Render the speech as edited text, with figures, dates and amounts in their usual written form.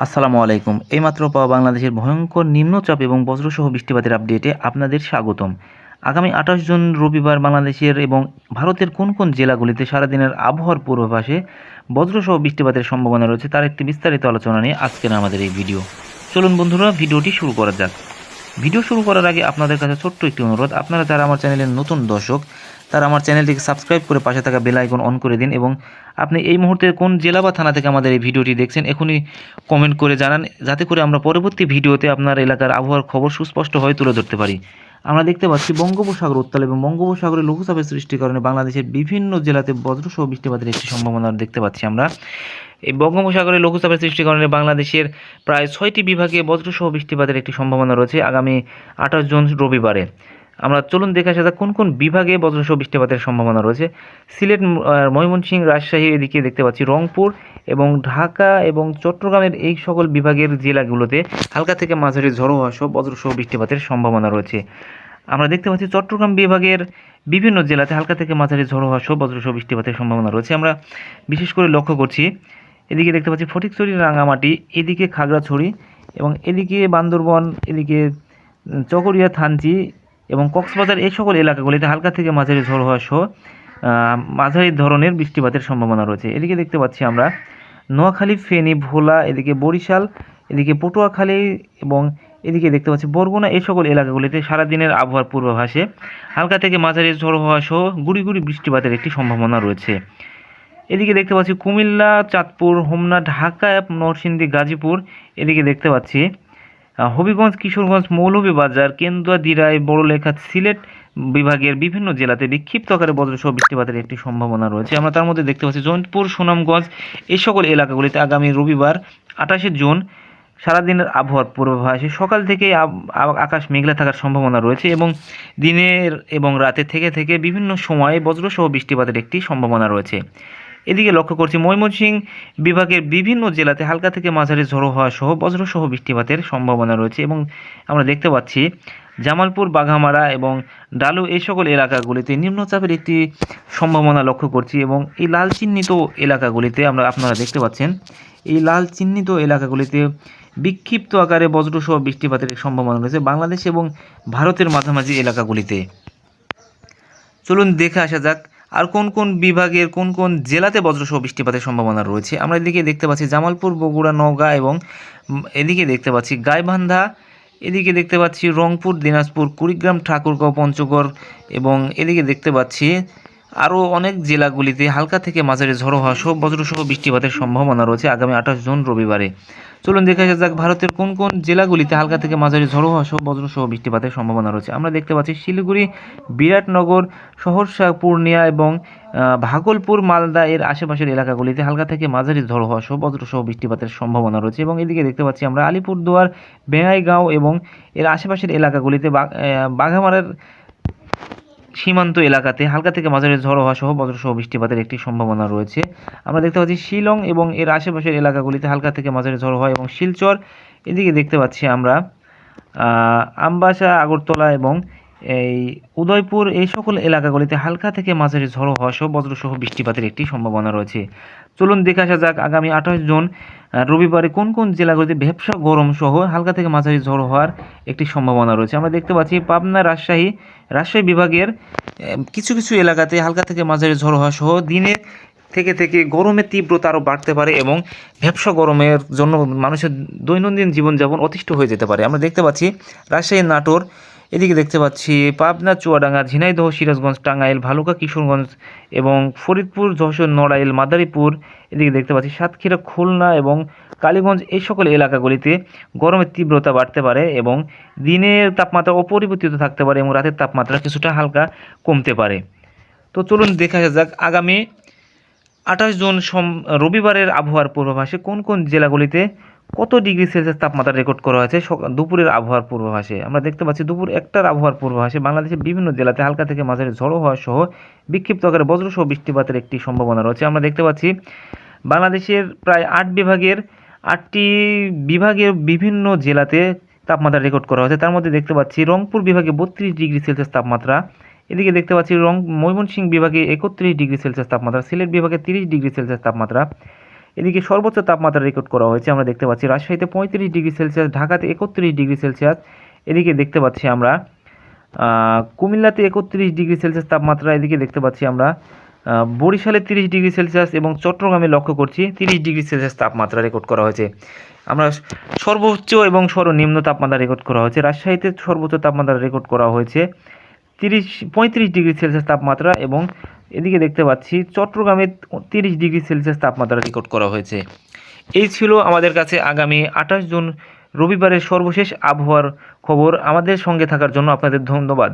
আসসালামু আলাইকুম। এইমাত্র পাওয়া বাংলাদেশের ভয়ঙ্কর নিম্নচাপ এবং বজ্রসহ বৃষ্টিপাতের আপডেটে আপনাদের স্বাগতম। আগামী ২৮ জুন রবিবার বাংলাদেশের এবং ভারতের কোন কোন জেলাগুলিতে সারাদিনের আবহাওয়ার পূর্বাভাসে বজ্রসহ বৃষ্টিপাতের সম্ভাবনা রয়েছে তার একটি বিস্তারিত আলোচনা নিয়ে আজকের আমাদের এই ভিডিও। চলুন বন্ধুরা ভিডিওটি শুরু করা যাক। ভিডিও শুরু করার আগে আপনাদের কাছে ছোট্ট একটি অনুরোধ, আপনারা যারা আমার চ্যানেলের নতুন দর্শক তারা আমার চ্যানেলটিকে সাবস্ক্রাইব করে পাশে থাকা বেল আইকন অন করে দিন এবং আপনি এই মুহূর্তে কোন জেলা বা থানা থেকে আমাদের এই ভিডিওটি দেখছেন এখনই কমেন্ট করে জানান, যাতে করে আমরা পরবর্তী ভিডিওতে আপনার এলাকার আবহাওয়ার খবর সুস্পষ্ট হয়ে তুলে ধরতে পারি। আমরা দেখতে পাচ্ছি বঙ্গোপসাগর উত্তাল এবং বঙ্গোপসাগরে লঘুচাপের সৃষ্টির কারণে বাংলাদেশের বিভিন্ন জেলাতে বজ্রসহ বৃষ্টিপাতের একটি সম্ভাবনা দেখতে পাচ্ছি আমরা। এই বঙ্গোপসাগরে লঘুচাপের সৃষ্টির কারণে বাংলাদেশের প্রায় ৬টি বিভাগে বজ্রসহ বৃষ্টিপাতের একটি সম্ভাবনা রয়েছে আগামী ২৮ জুন রবিবারে। আমরা চলুন দেখে আসা যাক কোন কোন বিভাগে বজ্রসহ বৃষ্টিপাতের সম্ভাবনা রয়েছে। সিলেট, ময়মনসিংহ, রাজশাহী, এদিকে দেখতে পাচ্ছি রংপুর এবং ঢাকা এবং চট্টগ্রামের এই সকল বিভাগের জেলাগুলোতে হালকা থেকে মাঝারি ঝড়ো হওয়া সহ বজ্রসহ বৃষ্টিপাতের সম্ভাবনা রয়েছে। আমরা দেখতে পাচ্ছি চট্টগ্রাম বিভাগের বিভিন্ন জেলাতে হালকা থেকে মাঝারি ঝড়ো হওয়া সহ বজ্রসহ বৃষ্টিপাতের সম্ভাবনা রয়েছে। আমরা বিশেষ করে লক্ষ্য করছি এদিকে দেখতে পাচ্ছি ফটিকছড়ি, রাঙামাটি, এদিকে খাগড়াছড়ি এবং এদিকে বান্দরবন, এদিকে চকরিয়া, থানচি এবং কক্সবাজার এই সকল এলাকাগুলিতে হালকা থেকে মাঝারি ঝড়ো হওয়া সহ মাঝারি ধরনের বৃষ্টিপাতের সম্ভাবনা রয়েছে। এদিকে দেখতে পাচ্ছি আমরা নোয়াখালী, ফেনী, ভোলা, এদিকে বরিশাল, এদিকে পটুয়াখালী এবং এদিকে দেখতে পাচ্ছি বরগুনা এই সকল এলাকাগুলিতে সারাদিনের আবহাওয়ার পূর্বাভাসে হালকা থেকে মাঝারি ঝড়ো হওয়া সহ গুড়ি গুড়ি বৃষ্টিপাতের একটি সম্ভাবনা রয়েছে। এদিকে দেখতে পাচ্ছি কুমিল্লা, চাঁদপুর, হোমনা, ঢাকা, নরসিংদী, গাজীপুর, এদিকে দেখতে পাচ্ছি হবিগঞ্জ, কিশোরগঞ্জ, মৌলভীবাজার, কেন্দুয়া, দিরাই, বড়লেখা, সিলেট বিভাগের বিভিন্ন জেলাতে বিক্ষিপ্ত আকারে বজ্রসহ বৃষ্টিপাতের একটি সম্ভাবনা রয়েছে। আমরা তার মধ্যে দেখতে পাচ্ছি জয়ন্তপুর, সুনামগঞ্জ এই সকল এলাকাগুলিতে আগামী রবিবার ২৮শে জুন সারাদিনের আবহাওয়ার পূর্বাভাসে সকাল থেকেই আকাশ মেঘলা থাকার সম্ভাবনা রয়েছে এবং দিনের এবং রাতে থেকে থেকে বিভিন্ন সময়ে বজ্রসহ বৃষ্টিপাতের একটি সম্ভাবনা রয়েছে। এদিকে লক্ষ্য করছি ময়মনসিংহ বিভাগের বিভিন্ন জেলাতে হালকা থেকে মাঝারি ঝড়ো হওয়া সহ বজ্রসহ বৃষ্টিপাতের সম্ভাবনা রয়েছে এবং আমরা দেখতে পাচ্ছি জামালপুর, বাঘামারা এবং ডালু এই সকল এলাকাগুলিতে নিম্নচাপের একটি সম্ভাবনা লক্ষ্য করছি এবং এই লাল চিহ্নিত এলাকাগুলিতে আপনারা দেখতে পাচ্ছেন এই লাল চিহ্নিত এলাকাগুলিতে বিক্ষিপ্ত আকারে বজ্রসহ বৃষ্টিপাতের সম্ভাবনা রয়েছে বাংলাদেশ এবং ভারতের মাঝামাঝি এলাকাগুলিতে। চলুন দেখে আসা যাক আর কোন কোন বিভাগের কোন কোন জেলাতে বজ্রসহ বৃষ্টিপাতের সম্ভাবনা রয়েছে। আমরা এদিকে দেখতে পাচ্ছি জামালপুর, বগুড়া, নওগাঁ এবং এদিকে দেখতে পাচ্ছি গাইবান্ধা, এদিকে দেখতে পাচ্ছি রংপুর, দিনাজপুর, কুড়িগ্রাম, ঠাকুরগাঁও, পঞ্চগড় এবং এদিকে দেখতে পাচ্ছি আরও অনেক জেলাগুলিতে হালকা থেকে মাঝারি ঝড়ো হওয়া সহ বজ্রসহ বৃষ্টিপাতের সম্ভাবনা রয়েছে আগামী ২৮ জুন রবিবারে। চলুন দেখে আসা যাক ভারতের কোন কোন জেলাগুলিতে হালকা থেকে মাঝারি ঝড়ো হওয়া সহ বজ্রসহ বৃষ্টিপাতের সম্ভাবনা রয়েছে। আমরা দেখতে পাচ্ছি শিলিগুড়ি, বিরাটনগর, সহরসা, পূর্ণিয়া এবং ভাগলপুর, মালদা এর আশেপাশের এলাকাগুলিতে হালকা থেকে মাঝারি ঝড়ো হওয়া সহ বজ্রসহ বৃষ্টিপাতের সম্ভাবনা রয়েছে এবং এদিকে দেখতে পাচ্ছি আমরা আলিপুরদুয়ার, বেঙ্গাইগাঁও এবং এর আশেপাশের এলাকাগুলিতে বাঘামারার সীমান্ত এলাকাতে হালকা থেকে মাঝারি ঝড়ো হওয়া সহ বজ্রসহ বৃষ্টিপাতের একটি সম্ভাবনা রয়েছে। আমরা দেখতে পাচ্ছি শিলং এবং এর আশেপাশের এলাকাগুলিতে হালকা থেকে মাঝারি ঝড়ো হওয়া এবং শিলচর, এদিকে দেখতে পাচ্ছি আমরা আমবাসা, আগরতলা এবং এই উদয়পুর এই সকল এলাকাগুলিতে হালকা থেকে মাঝারি ঝড়ো হওয়া সহ বজ্রসহ বৃষ্টিপাতের একটি সম্ভাবনা রয়েছে। চলুন দেখে আসা যাক আগামী ২৮ জুন রবিবারে কোন কোন জেলাগুলিতে ভ্যাপসা গরম সহ হালকা থেকে মাঝারি ঝড়ো হওয়ার একটি সম্ভাবনা রয়েছে। আমরা দেখতে পাচ্ছি পাবনা, রাজশাহী বিভাগের কিছু কিছু এলাকাতে হালকা থেকে মাঝারি ঝড়ো হওয়া সহ দিনে থেকে থেকে গরমের তীব্রতা আরও বাড়তে পারে এবং ভ্যাপসা গরমের জন্য মানুষের দৈনন্দিন জীবনযাপন অতিষ্ঠ হয়ে যেতে পারে। আমরা দেখতে পাচ্ছি রাজশাহী, নাটোর, এদিকে দেখতে পাচ্ছি পাবনা, চুয়াডাঙ্গা, ঝিনাইদহ, সিরাজগঞ্জ, টাঙ্গাইল, ভালুকা, কিশোরগঞ্জ এবং ফরিদপুর, যশোর, নড়াইল, মাদারীপুর, এদিকে দেখতে পাচ্ছি সাতক্ষীরা, খুলনা এবং কালীগঞ্জ এই সকল এলাকাগুলিতে গরমের তীব্রতা বাড়তে পারে এবং দিনের তাপমাত্রা অপরিবর্তিত থাকতে পারে এবং রাতের তাপমাত্রা কিছুটা হালকা কমতে পারে। তো চলুন দেখা যাক আগামী ২৮ জুন রবিবারের আবহাওয়ার পূর্বাভাসে কোন কোন জেলাগুলিতে কত ডিগ্রি সেলসিয়াস তাপমাত্রা রেকর্ড করা হয়েছে দুপুরের আবহাওয়ার পূর্বাভাসে। আমরা দেখতে পাচ্ছি দুপুর ১টার আবহাওয়ার পূর্বাভাসে বাংলাদেশের বিভিন্ন জেলাতে হালকা থেকে মাঝারি ঝড়ো হওয়া সহ বিক্ষিপ্ত আকারে বজ্রসহ বৃষ্টিপাতের একটি সম্ভাবনা রয়েছে। আমরা দেখতে পাচ্ছি বাংলাদেশের প্রায় ৮টি বিভাগের বিভিন্ন জেলাতে তাপমাত্রা রেকর্ড করা হয়েছে। তার মধ্যে দেখতে পাচ্ছি রংপুর বিভাগে ৩২ ডিগ্রি সেলসিয়াস তাপমাত্রা, এদিকে দেখতে পাচ্ছি ময়মনসিংহ বিভাগে ৩১ ডিগ্রি সেলসিয়াস তাপমাত্রা, সিলেট বিভাগে ৩০ ডিগ্রি সেলসিয়াস তাপমাত্রা, এদিকে সর্বোচ্চ তাপমাত্রা রেকর্ড করা হয়েছে আমরা দেখতে পাচ্ছি রাজশাহীতে 35 ডিগ্রি সেলসিয়াস, ঢাকাতে 31 ডিগ্রি সেলসিয়াস। এদিকে দেখতে পাচ্ছি আমরা কুমিল্লাতে 31 ডিগ্রি সেলসিয়াস তাপমাত্রা। এদিকে দেখতে পাচ্ছি আমরা বরিশালে 30 ডিগ্রি সেলসিয়াস এবং চট্টগ্রামে লক্ষ্য করছি 30 ডিগ্রি সেলসিয়াস তাপমাত্রা রেকর্ড করা হয়েছে। আমরা সর্বোচ্চ এবং সর্বনিম্ন তাপমাত্রা রেকর্ড করা হয়েছে রাজশাহীতে সর্বোচ্চ তাপমাত্রা রেকর্ড করা হয়েছে 35 ডিগ্রি সেলসিয়াস তাপমাত্রা এবং এদিকে দেখতে পাচ্ছি চট্টগ্রামে 30 ডিগ্রি সেলসিয়াস তাপমাত্রা রেকর্ড করা হয়েছে। এই ছিল আমাদের কাছে আগামী 28 জুন রবিবারের সর্বশেষ আবহাওয়ার খবর। আমাদের সঙ্গে থাকার জন্য আপনাদের ধন্যবাদ।